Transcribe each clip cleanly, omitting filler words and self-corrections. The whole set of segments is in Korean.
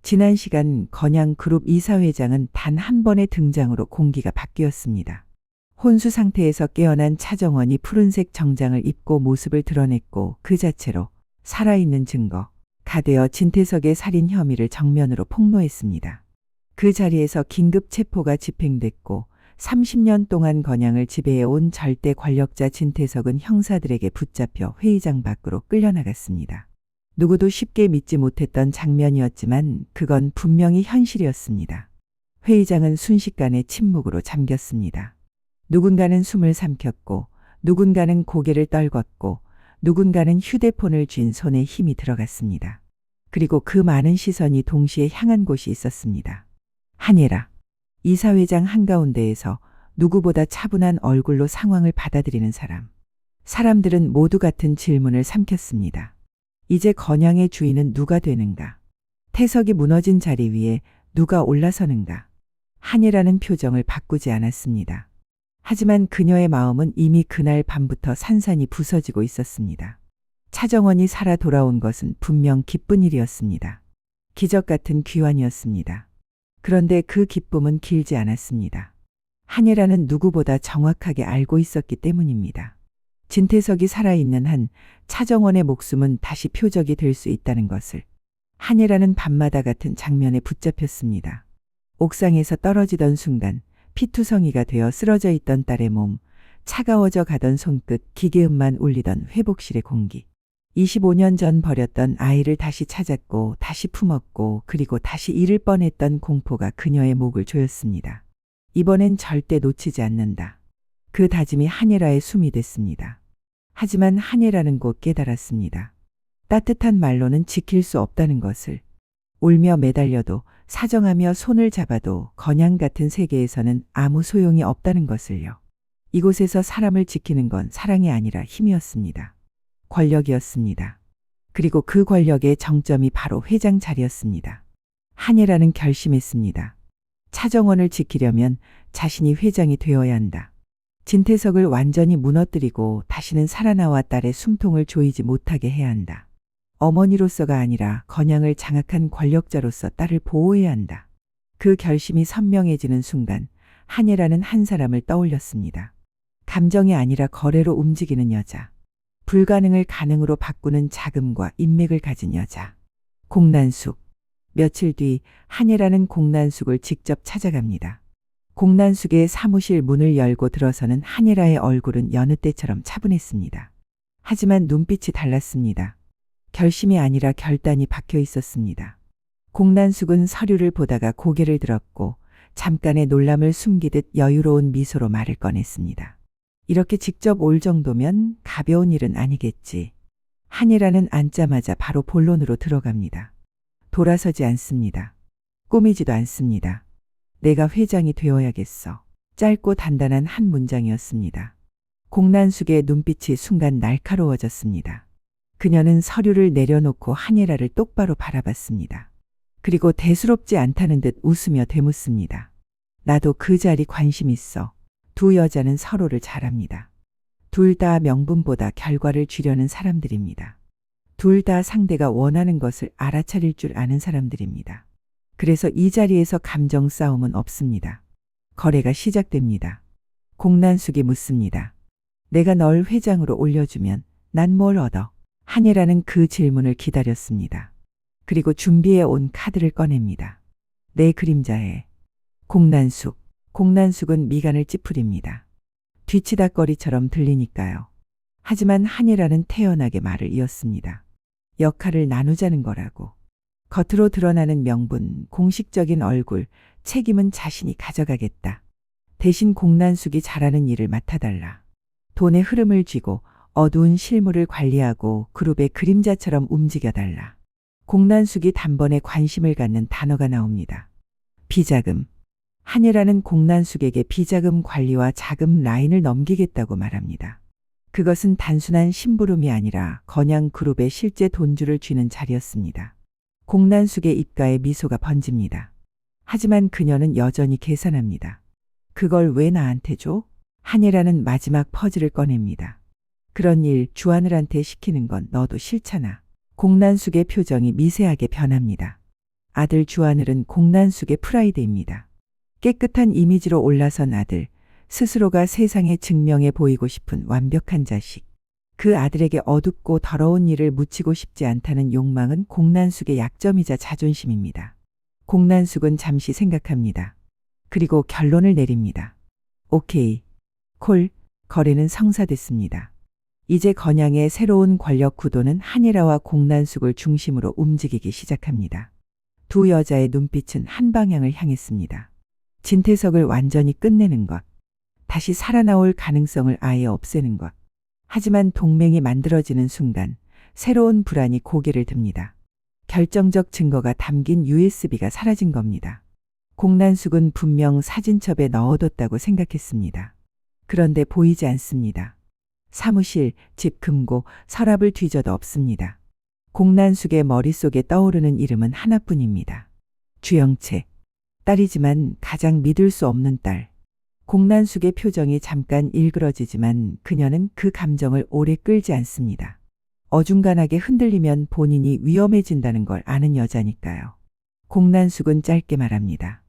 지난 시간 건양그룹 이사회장은 단 한 번의 등장으로 공기가 바뀌었습니다. 혼수 상태에서 깨어난 차정원이 푸른색 정장을 입고 모습을 드러냈고 그 자체로 살아있는 증거가 되어 진태석의 살인 혐의를 정면으로 폭로했습니다. 그 자리에서 긴급 체포가 집행됐고 30년 동안 건양을 지배해온 절대 권력자 진태석은 형사들에게 붙잡혀 회의장 밖으로 끌려나갔습니다. 누구도 쉽게 믿지 못했던 장면이었지만 그건 분명히 현실이었습니다. 회의장은 순식간에 침묵으로 잠겼습니다. 누군가는 숨을 삼켰고 누군가는 고개를 떨궜고 누군가는 휴대폰을 쥔 손에 힘이 들어갔습니다. 그리고 그 많은 시선이 동시에 향한 곳이 있었습니다. 한예라. 이사회장 한가운데에서 누구보다 차분한 얼굴로 상황을 받아들이는 사람. 사람들은 모두 같은 질문을 삼켰습니다. 이제 건양의 주인은 누가 되는가? 태석이 무너진 자리 위에 누가 올라서는가? 한예라는 표정을 바꾸지 않았습니다. 하지만 그녀의 마음은 이미 그날 밤부터 산산이 부서지고 있었습니다. 차정원이 살아 돌아온 것은 분명 기쁜 일이었습니다. 기적 같은 귀환이었습니다. 그런데 그 기쁨은 길지 않았습니다. 한예라는 누구보다 정확하게 알고 있었기 때문입니다. 진태석이 살아있는 한 차정원의 목숨은 다시 표적이 될 수 있다는 것을. 한예라는 밤마다 같은 장면에 붙잡혔습니다. 옥상에서 떨어지던 순간 피투성이가 되어 쓰러져 있던 딸의 몸, 차가워져 가던 손끝, 기계음만 울리던 회복실의 공기. 25년 전 버렸던 아이를 다시 찾았고 다시 품었고 그리고 다시 잃을 뻔했던 공포가 그녀의 목을 조였습니다. 이번엔 절대 놓치지 않는다. 그 다짐이 한예라의 숨이 됐습니다. 하지만 한예라는 곧 깨달았습니다. 따뜻한 말로는 지킬 수 없다는 것을. 울며 매달려도 사정하며 손을 잡아도 건양 같은 세계에서는 아무 소용이 없다는 것을요. 이곳에서 사람을 지키는 건 사랑이 아니라 힘이었습니다. 권력이었습니다. 그리고 그 권력의 정점이 바로 회장 자리였습니다. 한예라는 결심했습니다. 차정원을 지키려면 자신이 회장이 되어야 한다. 진태석을 완전히 무너뜨리고 다시는 살아나와 딸의 숨통을 조이지 못하게 해야 한다. 어머니로서가 아니라 건양을 장악한 권력자로서 딸을 보호해야 한다. 그 결심이 선명해지는 순간 한예라는 한 사람을 떠올렸습니다. 감정이 아니라 거래로 움직이는 여자. 불가능을 가능으로 바꾸는 자금과 인맥을 가진 여자. 공난숙. 며칠 뒤 한예라는 공난숙을 직접 찾아갑니다. 공난숙의 사무실 문을 열고 들어서는 한예라의 얼굴은 여느 때처럼 차분했습니다. 하지만 눈빛이 달랐습니다. 결심이 아니라 결단이 박혀 있었습니다. 공난숙은 서류를 보다가 고개를 들었고 잠깐의 놀람을 숨기듯 여유로운 미소로 말을 꺼냈습니다. 이렇게 직접 올 정도면 가벼운 일은 아니겠지. 한예라는 앉자마자 바로 본론으로 들어갑니다. 돌아서지 않습니다. 꾸미지도 않습니다. 내가 회장이 되어야겠어. 짧고 단단한 한 문장이었습니다. 공난숙의 눈빛이 순간 날카로워졌습니다. 그녀는 서류를 내려놓고 한예라를 똑바로 바라봤습니다. 그리고 대수롭지 않다는 듯 웃으며 되묻습니다. 나도 그 자리 관심 있어. 두 여자는 서로를 잘 압니다. 둘 다 명분보다 결과를 주려는 사람들입니다. 둘 다 상대가 원하는 것을 알아차릴 줄 아는 사람들입니다. 그래서 이 자리에서 감정 싸움은 없습니다. 거래가 시작됩니다. 공난숙이 묻습니다. 내가 널 회장으로 올려주면 난 뭘 얻어? 한예라는 그 질문을 기다렸습니다. 그리고 준비해 온 카드를 꺼냅니다. 내 그림자에. 공난숙. 공난숙은 미간을 찌푸립니다. 뒤치다꺼리처럼 들리니까요. 하지만 한예라는 태연하게 말을 이었습니다. 역할을 나누자는 거라고. 겉으로 드러나는 명분, 공식적인 얼굴, 책임은 자신이 가져가겠다. 대신 공난숙이 잘하는 일을 맡아달라. 돈의 흐름을 쥐고 어두운 실물을 관리하고 그룹의 그림자처럼 움직여달라. 공난숙이 단번에 관심을 갖는 단어가 나옵니다. 비자금. 한예라는 공난숙에게 비자금 관리와 자금 라인을 넘기겠다고 말합니다. 그것은 단순한 심부름이 아니라 건양그룹의 실제 돈줄을 쥐는 자리였습니다. 공난숙의 입가에 미소가 번집니다. 하지만 그녀는 여전히 계산합니다. 그걸 왜 나한테 줘? 한예라는 마지막 퍼즐을 꺼냅니다. 그런 일 주하늘한테 시키는 건 너도 싫잖아. 공난숙의 표정이 미세하게 변합니다. 아들 주하늘은 공난숙의 프라이드입니다. 깨끗한 이미지로 올라선 아들, 스스로가 세상에 증명해 보이고 싶은 완벽한 자식. 그 아들에게 어둡고 더러운 일을 묻히고 싶지 않다는 욕망은 공난숙의 약점이자 자존심입니다. 공난숙은 잠시 생각합니다. 그리고 결론을 내립니다. 오케이. 콜, 거래는 성사됐습니다. 이제 건양의 새로운 권력 구도는 한예라와 공난숙을 중심으로 움직이기 시작합니다. 두 여자의 눈빛은 한 방향을 향했습니다. 진태석을 완전히 끝내는 것. 다시 살아나올 가능성을 아예 없애는 것. 하지만 동맹이 만들어지는 순간 새로운 불안이 고개를 듭니다. 결정적 증거가 담긴 USB가 사라진 겁니다. 공난숙은 분명 사진첩에 넣어뒀다고 생각했습니다. 그런데 보이지 않습니다. 사무실, 집 금고, 서랍을 뒤져도 없습니다. 공난숙의 머릿속에 떠오르는 이름은 하나뿐입니다. 주영채. 딸이지만 가장 믿을 수 없는 딸. 공난숙의 표정이 잠깐 일그러지지만 그녀는 그 감정을 오래 끌지 않습니다. 어중간하게 흔들리면 본인이 위험해진다는 걸 아는 여자니까요. 공난숙은 짧게 말합니다.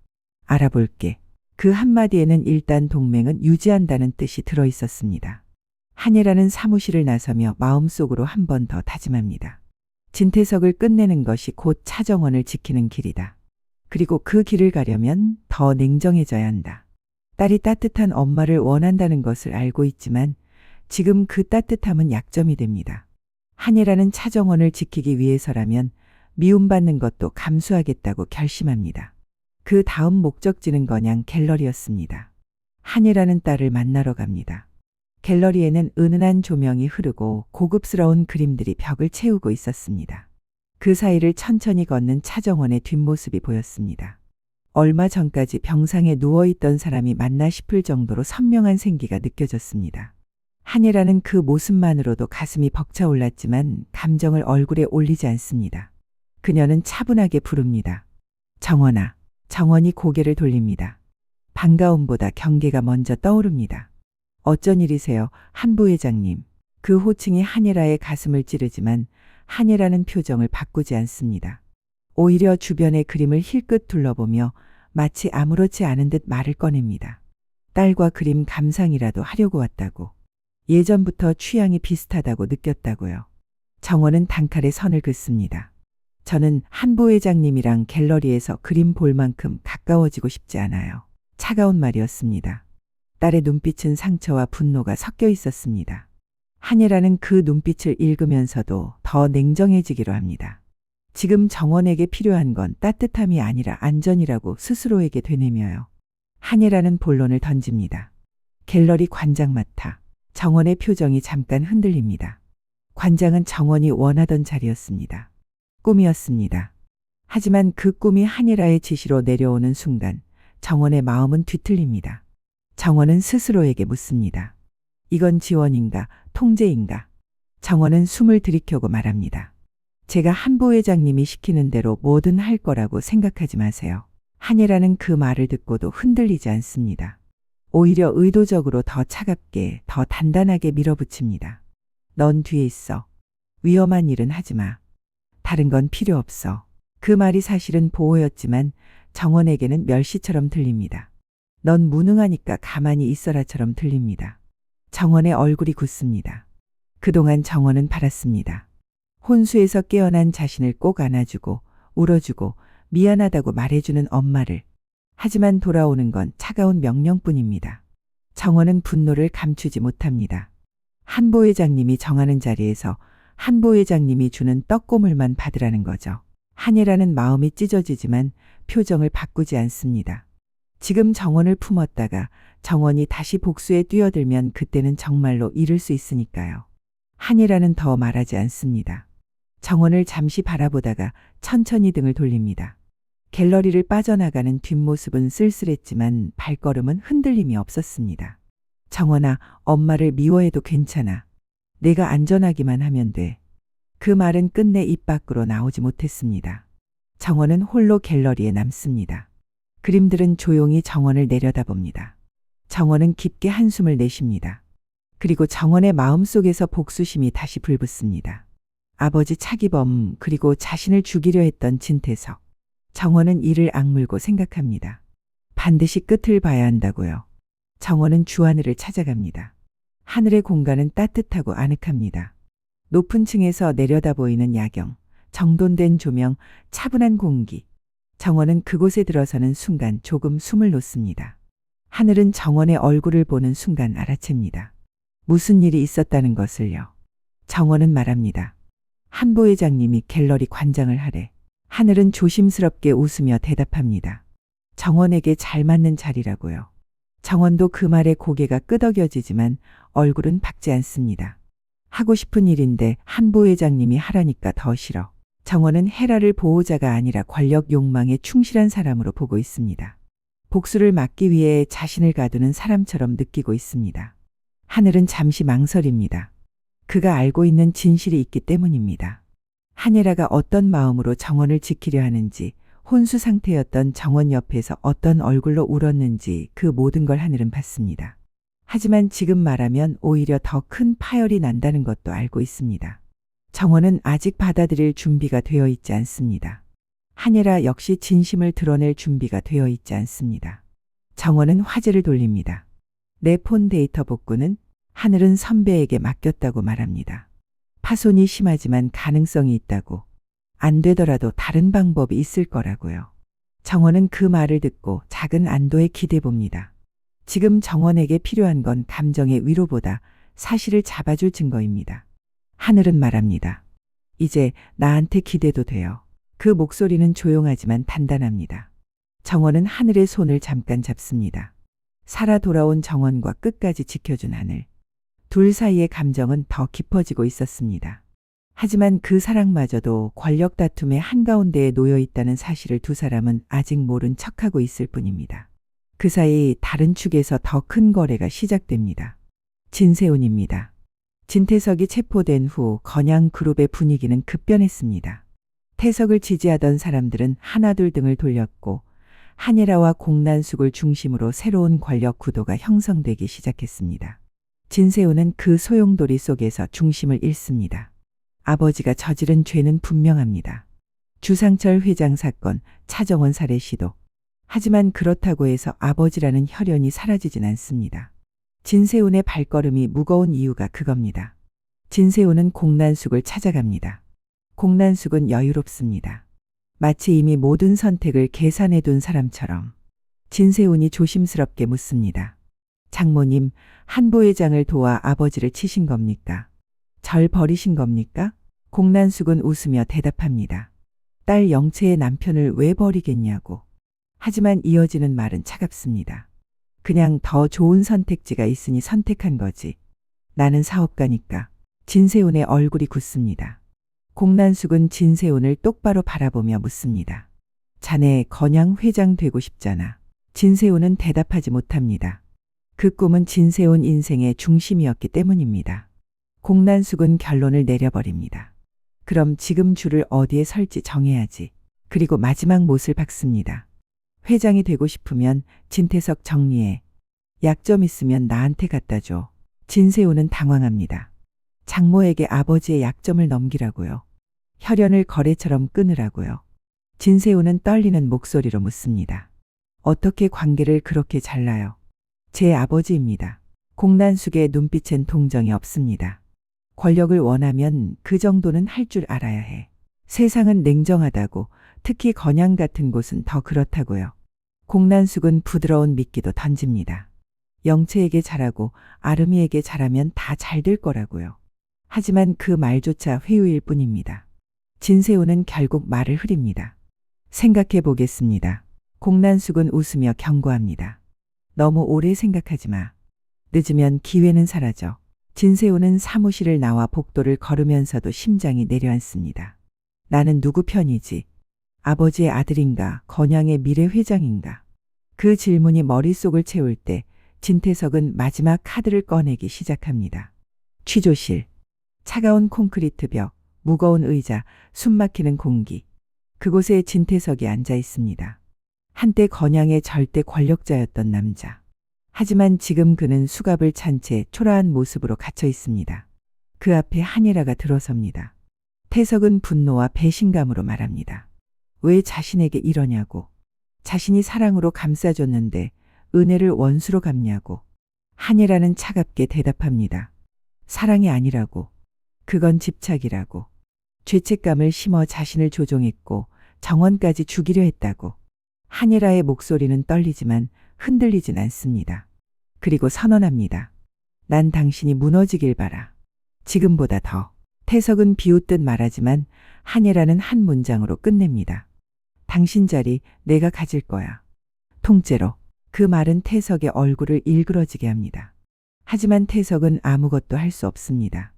알아볼게. 그 한마디에는 일단 동맹은 유지한다는 뜻이 들어 있었습니다. 한예라는 사무실을 나서며 마음속으로 한 번 더 다짐합니다. 진태석을 끝내는 것이 곧 차정원을 지키는 길이다. 그리고 그 길을 가려면 더 냉정해져야 한다. 딸이 따뜻한 엄마를 원한다는 것을 알고 있지만 지금 그 따뜻함은 약점이 됩니다. 한예라는 차정원을 지키기 위해서라면 미움받는 것도 감수하겠다고 결심합니다. 그 다음 목적지는 건양 갤러리였습니다. 한예라는 딸을 만나러 갑니다. 갤러리에는 은은한 조명이 흐르고 고급스러운 그림들이 벽을 채우고 있었습니다. 그 사이를 천천히 걷는 차정원의 뒷모습이 보였습니다. 얼마 전까지 병상에 누워있던 사람이 맞나 싶을 정도로 선명한 생기가 느껴졌습니다. 한예라는 그 모습만으로도 가슴이 벅차올랐지만 감정을 얼굴에 올리지 않습니다. 그녀는 차분하게 부릅니다. 정원아. 정원이 고개를 돌립니다. 반가움보다 경계가 먼저 떠오릅니다. 어쩐 일이세요, 한 부회장님. 그 호칭이 한예라의 가슴을 찌르지만 한예라는 표정을 바꾸지 않습니다. 오히려 주변의 그림을 힐끗 둘러보며 마치 아무렇지 않은 듯 말을 꺼냅니다. 딸과 그림 감상이라도 하려고 왔다고. 예전부터 취향이 비슷하다고 느꼈다고요. 정원은 단칼에 선을 긋습니다. 저는 한 부회장님이랑 갤러리에서 그림 볼 만큼 가까워지고 싶지 않아요. 차가운 말이었습니다. 딸의 눈빛은 상처와 분노가 섞여 있었습니다. 한예라는 그 눈빛을 읽으면서도 더 냉정해지기로 합니다. 지금 정원에게 필요한 건 따뜻함이 아니라 안전이라고 스스로에게 되뇌며요. 한예라는 본론을 던집니다. 갤러리 관장 맡아. 정원의 표정이 잠깐 흔들립니다. 관장은 정원이 원하던 자리였습니다. 꿈이었습니다. 하지만 그 꿈이 한예라의 지시로 내려오는 순간 정원의 마음은 뒤틀립니다. 정원은 스스로에게 묻습니다. 이건 지원인가, 통제인가? 정원은 숨을 들이켜고 말합니다. 제가 한 부회장님이 시키는 대로 뭐든 할 거라고 생각하지 마세요. 한예라는 그 말을 듣고도 흔들리지 않습니다. 오히려 의도적으로 더 차갑게, 더 단단하게 밀어붙입니다. 넌 뒤에 있어. 위험한 일은 하지 마. 다른 건 필요 없어. 그 말이 사실은 보호였지만 정원에게는 멸시처럼 들립니다. 넌 무능하니까 가만히 있어라처럼 들립니다. 정원의 얼굴이 굳습니다. 그동안 정원은 바랐습니다. 혼수에서 깨어난 자신을 꼭 안아주고 울어주고 미안하다고 말해주는 엄마를. 하지만 돌아오는 건 차가운 명령뿐입니다. 정원은 분노를 감추지 못합니다. 한 부회장님이 정하는 자리에서 한 부회장님이 주는 떡고물만 받으라는 거죠. 한예라는 마음이 찢어지지만 표정을 바꾸지 않습니다. 지금 정원을 품었다가 정원이 다시 복수에 뛰어들면 그때는 정말로 잃을 수 있으니까요. 한예라는 더 말하지 않습니다. 정원을 잠시 바라보다가 천천히 등을 돌립니다. 갤러리를 빠져나가는 뒷모습은 쓸쓸했지만 발걸음은 흔들림이 없었습니다. 정원아, 엄마를 미워해도 괜찮아. 내가 안전하기만 하면 돼. 그 말은 끝내 입 밖으로 나오지 못했습니다. 정원은 홀로 갤러리에 남습니다. 그림들은 조용히 정원을 내려다봅니다. 정원은 깊게 한숨을 내쉽니다. 그리고 정원의 마음속에서 복수심이 다시 불붙습니다. 아버지 차기범, 그리고 자신을 죽이려 했던 진태석. 정원은 이를 악물고 생각합니다. 반드시 끝을 봐야 한다고요. 정원은 주하늘을 찾아갑니다. 하늘의 공간은 따뜻하고 아늑합니다. 높은 층에서 내려다 보이는 야경, 정돈된 조명, 차분한 공기. 정원은 그곳에 들어서는 순간 조금 숨을 놓습니다. 하늘은 정원의 얼굴을 보는 순간 알아챕니다. 무슨 일이 있었다는 것을요. 정원은 말합니다. 한보 회장님이 갤러리 관장을 하래. 하늘은 조심스럽게 웃으며 대답합니다. 정원에게 잘 맞는 자리라고요. 정원도 그 말에 고개가 끄덕여지지만 얼굴은 밝지 않습니다. 하고 싶은 일인데 한보 회장님이 하라니까 더 싫어. 정원은 헤라를 보호자가 아니라 권력 욕망에 충실한 사람으로 보고 있습니다. 복수를 막기 위해 자신을 가두는 사람처럼 느끼고 있습니다. 하늘은 잠시 망설입니다. 그가 알고 있는 진실이 있기 때문입니다. 한예라가 어떤 마음으로 정원을 지키려 하는지, 혼수 상태였던 정원 옆에서 어떤 얼굴로 울었는지 그 모든 걸 하늘은 봤습니다. 하지만 지금 말하면 오히려 더 큰 파열이 난다는 것도 알고 있습니다. 정원은 아직 받아들일 준비가 되어 있지 않습니다. 한예라 역시 진심을 드러낼 준비가 되어 있지 않습니다. 정원은 화제를 돌립니다. 내 폰 데이터 복구는 하늘은 선배에게 맡겼다고 말합니다. 파손이 심하지만 가능성이 있다고. 안 되더라도 다른 방법이 있을 거라고요. 정원은 그 말을 듣고 작은 안도에 기대 봅니다. 지금 정원에게 필요한 건 감정의 위로보다 사실을 잡아줄 증거입니다. 하늘은 말합니다. 이제 나한테 기대도 돼요. 그 목소리는 조용하지만 단단합니다. 정원은 하늘의 손을 잠깐 잡습니다. 살아 돌아온 정원과 끝까지 지켜준 하늘. 둘 사이의 감정은 더 깊어지고 있었습니다. 하지만 그 사랑마저도 권력 다툼의 한가운데에 놓여 있다는 사실을 두 사람은 아직 모른 척하고 있을 뿐입니다. 그 사이 다른 축에서 더 큰 거래가 시작됩니다. 진세훈입니다. 진태석이 체포된 후 건양그룹의 분위기는 급변했습니다. 태석을 지지하던 사람들은 하나둘 등을 돌렸고 한예라와 공난숙을 중심으로 새로운 권력 구도가 형성되기 시작했습니다. 진세훈은 그 소용돌이 속에서 중심을 잃습니다. 아버지가 저지른 죄는 분명합니다. 주상철 회장 사건, 차정원 살해 시도. 하지만 그렇다고 해서 아버지라는 혈연이 사라지진 않습니다. 진세훈의 발걸음이 무거운 이유가 그겁니다. 진세훈은 공난숙을 찾아갑니다. 공난숙은 여유롭습니다. 마치 이미 모든 선택을 계산해 둔 사람처럼. 진세훈이 조심스럽게 묻습니다. 장모님, 한보 회장을 도와 아버지를 치신 겁니까? 절 버리신 겁니까? 공난숙은 웃으며 대답합니다. 딸 영채의 남편을 왜 버리겠냐고. 하지만 이어지는 말은 차갑습니다. 그냥 더 좋은 선택지가 있으니 선택한 거지. 나는 사업가니까. 진세훈의 얼굴이 굳습니다. 공난숙은 진세훈을 똑바로 바라보며 묻습니다. 자네 건양 회장 되고 싶잖아. 진세훈은 대답하지 못합니다. 그 꿈은 진세훈 인생의 중심이었기 때문입니다. 공난숙은 결론을 내려버립니다. 그럼 지금 줄을 어디에 설지 정해야지. 그리고 마지막 못을 박습니다. 회장이 되고 싶으면 진태석 정리해. 약점 있으면 나한테 갖다 줘. 진세훈은 당황합니다. 장모에게 아버지의 약점을 넘기라고요. 혈연을 거래처럼 끊으라고요. 진세훈은 떨리는 목소리로 묻습니다. 어떻게 관계를 그렇게 잘라요? 제 아버지입니다. 공난숙의 눈빛엔 동정이 없습니다. 권력을 원하면 그 정도는 할 줄 알아야 해. 세상은 냉정하다고, 특히 건양 같은 곳은 더 그렇다고요. 공난숙은 부드러운 미끼도 던집니다. 영채에게 잘하고 아름이에게 잘하면 다 잘 될 거라고요. 하지만 그 말조차 회유일 뿐입니다. 진세훈은 결국 말을 흐립니다. 생각해 보겠습니다. 공난숙은 웃으며 경고합니다. 너무 오래 생각하지 마. 늦으면 기회는 사라져. 진세훈은 사무실을 나와 복도를 걸으면서도 심장이 내려앉습니다. 나는 누구 편이지? 아버지의 아들인가, 건양의 미래 회장인가? 그 질문이 머릿속을 채울 때 진태석은 마지막 카드를 꺼내기 시작합니다. 취조실. 차가운 콘크리트 벽, 무거운 의자, 숨막히는 공기. 그곳에 진태석이 앉아 있습니다. 한때 건양의 절대 권력자였던 남자. 하지만 지금 그는 수갑을 찬 채 초라한 모습으로 갇혀 있습니다. 그 앞에 한예라가 들어섭니다. 태석은 분노와 배신감으로 말합니다. 왜 자신에게 이러냐고. 자신이 사랑으로 감싸줬는데 은혜를 원수로 갚냐고. 한예라는 차갑게 대답합니다. 사랑이 아니라고. 그건 집착이라고. 죄책감을 심어 자신을 조종했고 정원까지 죽이려 했다고. 한예라의 목소리는 떨리지만 흔들리진 않습니다. 그리고 선언합니다. 난 당신이 무너지길 바라. 지금보다 더. 태석은 비웃듯 말하지만 한예라는 한 문장으로 끝냅니다. 당신 자리 내가 가질 거야. 통째로. 그 말은 태석의 얼굴을 일그러지게 합니다. 하지만 태석은 아무것도 할 수 없습니다.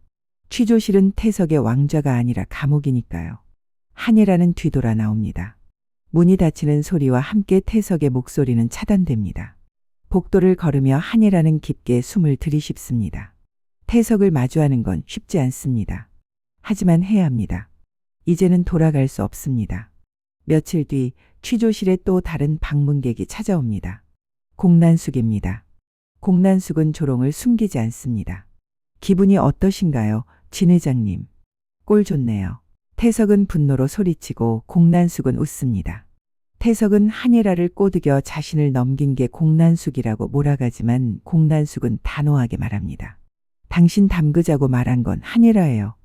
취조실은 태석의 왕좌가 아니라 감옥이니까요. 한예라는 뒤돌아 나옵니다. 문이 닫히는 소리와 함께 태석의 목소리는 차단됩니다. 복도를 걸으며 한예라는 깊게 숨을 들이쉽습니다. 태석을 마주하는 건 쉽지 않습니다. 하지만 해야 합니다. 이제는 돌아갈 수 없습니다. 며칠 뒤 취조실에 또 다른 방문객이 찾아옵니다. 공난숙입니다. 공난숙은 조롱을 숨기지 않습니다. 기분이 어떠신가요, 진 회장님? 꼴 좋네요. 태석은 분노로 소리치고 공난숙은 웃습니다. 태석은 한예라를 꼬드겨 자신을 넘긴 게 공난숙이라고 몰아가지만 공난숙은 단호하게 말합니다. 당신 담그자고 말한 건 한예라예요.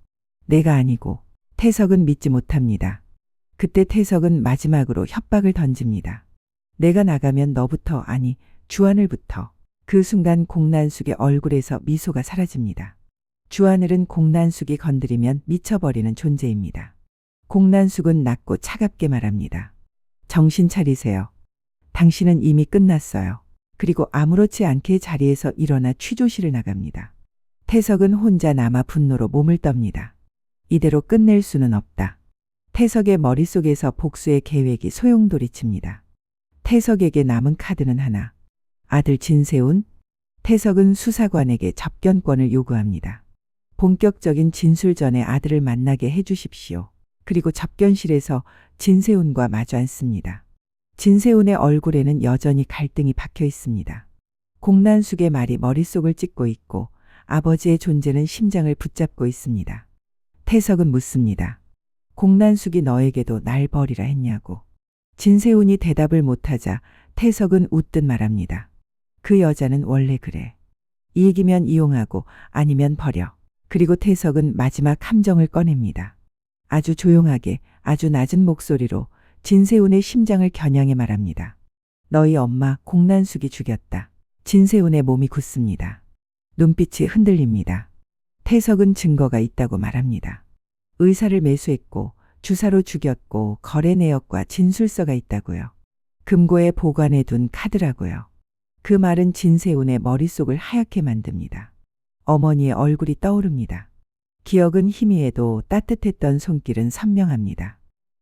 내가 아니고. 태석은 믿지 못합니다. 그때 태석은 마지막으로 협박을 던집니다. 내가 나가면 너부터, 아니 주하늘부터. 그 순간 공난숙의 얼굴에서 미소가 사라집니다. 주하늘은 공난숙이 건드리면 미쳐버리는 존재입니다. 공난숙은 낮고 차갑게 말합니다. 정신 차리세요. 당신은 이미 끝났어요. 그리고 아무렇지 않게 자리에서 일어나 취조실을 나갑니다. 태석은 혼자 남아 분노로 몸을 떱니다. 이대로 끝낼 수는 없다. 태석의 머릿속에서 복수의 계획이 소용돌이칩니다. 태석에게 남은 카드는 하나. 아들 진세훈. 태석은 수사관에게 접견권을 요구합니다. 본격적인 진술 전에 아들을 만나게 해주십시오. 그리고 접견실에서 진세훈과 마주 앉습니다. 진세훈의 얼굴에는 여전히 갈등이 박혀 있습니다. 공난숙의 말이 머릿속을 찢고 있고 아버지의 존재는 심장을 붙잡고 있습니다. 태석은 묻습니다. 공난숙이 너에게도 날 버리라 했냐고. 진세훈이 대답을 못하자 태석은 웃듯 말합니다. 그 여자는 원래 그래. 이익이면 이용하고 아니면 버려. 그리고 태석은 마지막 함정을 꺼냅니다. 아주 조용하게, 아주 낮은 목소리로 진세훈의 심장을 겨냥해 말합니다. 너희 엄마 공난숙이 죽였다. 진세훈의 몸이 굳습니다. 눈빛이 흔들립니다. 태석은 증거가 있다고 말합니다. 의사를 매수했고 주사로 죽였고 거래 내역과 진술서가 있다고요. 금고에 보관해 둔 카드라고요. 그 말은 진세훈의 머릿속을 하얗게 만듭니다. 어머니의 얼굴이 떠오릅니다. 기억은 희미해도 따뜻했던 손길은 선명합니다.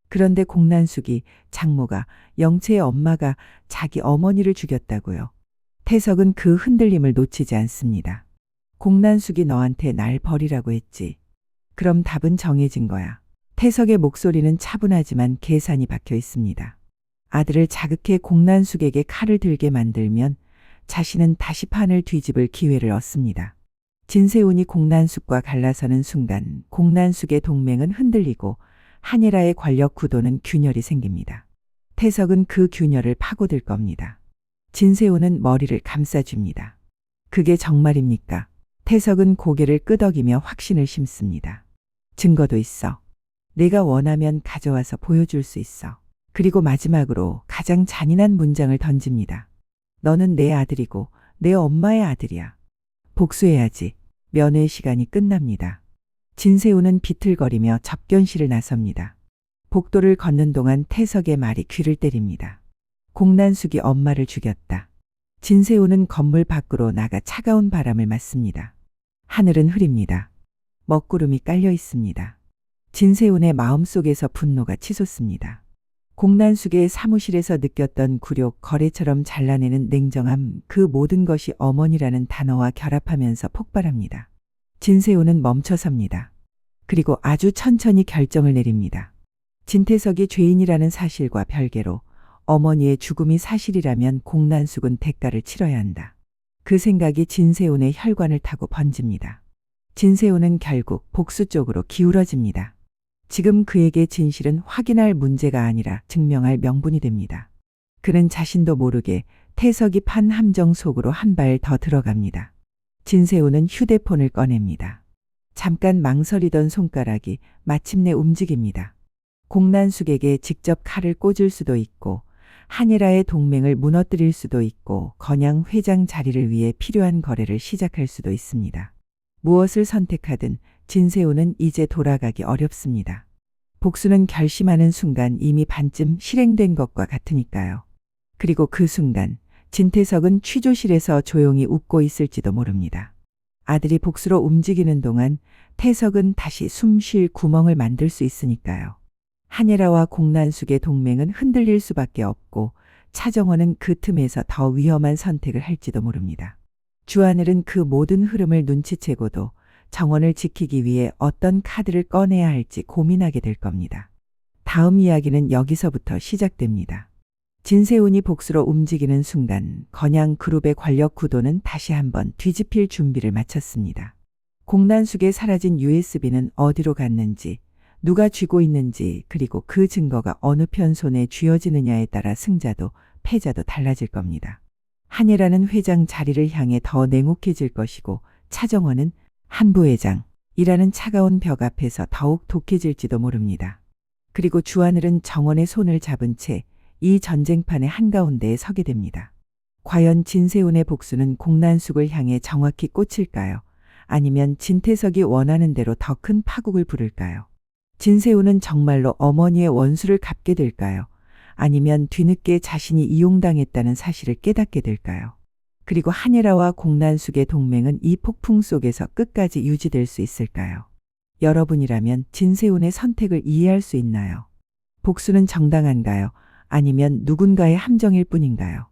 그런데 공난숙이, 장모가, 영채의 엄마가 자기 어머니를 죽였다고요. 태석은 그 흔들림을 놓치지 않습니다. 공난숙이 너한테 날 버리라고 했지. 그럼 답은 정해진 거야. 태석의 목소리는 차분하지만 계산이 박혀 있습니다. 아들을 자극해 공난숙에게 칼을 들게 만들면 자신은 다시 판을 뒤집을 기회를 얻습니다. 진세훈이 공난숙과 갈라서는 순간 공난숙의 동맹은 흔들리고 한예라의 권력 구도는 균열이 생깁니다. 태석은 그 균열을 파고들 겁니다. 진세훈은 머리를 감싸줍니다. 그게 정말입니까? 태석은 고개를 끄덕이며 확신을 심습니다. 증거도 있어. 내가 원하면 가져와서 보여줄 수 있어. 그리고 마지막으로 가장 잔인한 문장을 던집니다. 너는 내 아들이고 내 엄마의 아들이야. 복수해야지. 면회 시간이 끝납니다. 진세훈은 비틀거리며 접견실을 나섭니다. 복도를 걷는 동안 태석의 말이 귀를 때립니다. 공난숙이 엄마를 죽였다. 진세훈은 건물 밖으로 나가 차가운 바람을 맞습니다. 하늘은 흐립니다. 먹구름이 깔려 있습니다. 진세훈의 마음속에서 분노가 치솟습니다. 공난숙의 사무실에서 느꼈던 굴욕, 거래처럼 잘라내는 냉정함, 그 모든 것이 어머니라는 단어와 결합하면서 폭발합니다. 진세훈은 멈춰섭니다. 그리고 아주 천천히 결정을 내립니다. 진태석이 죄인이라는 사실과 별개로 어머니의 죽음이 사실이라면 공난숙은 대가를 치러야 한다. 그 생각이 진세훈의 혈관을 타고 번집니다. 진세훈은 결국 복수 쪽으로 기울어집니다. 지금 그에게 진실은 확인할 문제가 아니라 증명할 명분이 됩니다. 그는 자신도 모르게 태석이 판 함정 속으로 한 발 더 들어갑니다. 진세우는 휴대폰을 꺼냅니다. 잠깐 망설이던 손가락이 마침내 움직입니다. 공난숙에게 직접 칼을 꽂을 수도 있고 한예라의 동맹을 무너뜨릴 수도 있고 건양 회장 자리를 위해 필요한 거래를 시작할 수도 있습니다. 무엇을 선택하든 진세우는 이제 돌아가기 어렵습니다. 복수는 결심하는 순간 이미 반쯤 실행된 것과 같으니까요. 그리고 그 순간 진태석은 취조실에서 조용히 웃고 있을지도 모릅니다. 아들이 복수로 움직이는 동안 태석은 다시 숨 쉴 구멍을 만들 수 있으니까요. 한예라와 공난숙의 동맹은 흔들릴 수밖에 없고 차정원은 그 틈에서 더 위험한 선택을 할지도 모릅니다. 주하늘은 그 모든 흐름을 눈치채고도 정원을 지키기 위해 어떤 카드를 꺼내야 할지 고민하게 될 겁니다. 다음 이야기는 여기서부터 시작됩니다. 진세훈이 복수로 움직이는 순간 건양 그룹의 권력 구도는 다시 한번 뒤집힐 준비를 마쳤습니다. 공난숙에 사라진 USB는 어디로 갔는지, 누가 쥐고 있는지, 그리고 그 증거가 어느 편 손에 쥐어지느냐에 따라 승자도 패자도 달라질 겁니다. 한예라는 회장 자리를 향해 더 냉혹해질 것이고 차정원은 한 부회장이라는 차가운 벽 앞에서 더욱 독해질지도 모릅니다. 그리고 주하늘은 정원의 손을 잡은 채 이 전쟁판의 한가운데에 서게 됩니다. 과연 진세훈의 복수는 공난숙을 향해 정확히 꽂힐까요? 아니면 진태석이 원하는 대로 더 큰 파국을 부를까요? 진세훈은 정말로 어머니의 원수를 갚게 될까요? 아니면 뒤늦게 자신이 이용당했다는 사실을 깨닫게 될까요? 그리고 한예라와 공난숙의 동맹은 이 폭풍 속에서 끝까지 유지될 수 있을까요? 여러분이라면 진세훈의 선택을 이해할 수 있나요? 복수는 정당한가요? 아니면 누군가의 함정일 뿐인가요?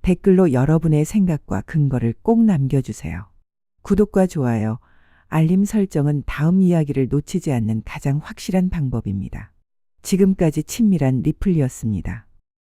댓글로 여러분의 생각과 근거를 꼭 남겨주세요. 구독과 좋아요, 알림 설정은 다음 이야기를 놓치지 않는 가장 확실한 방법입니다. 지금까지 친밀한 리플리였습니다.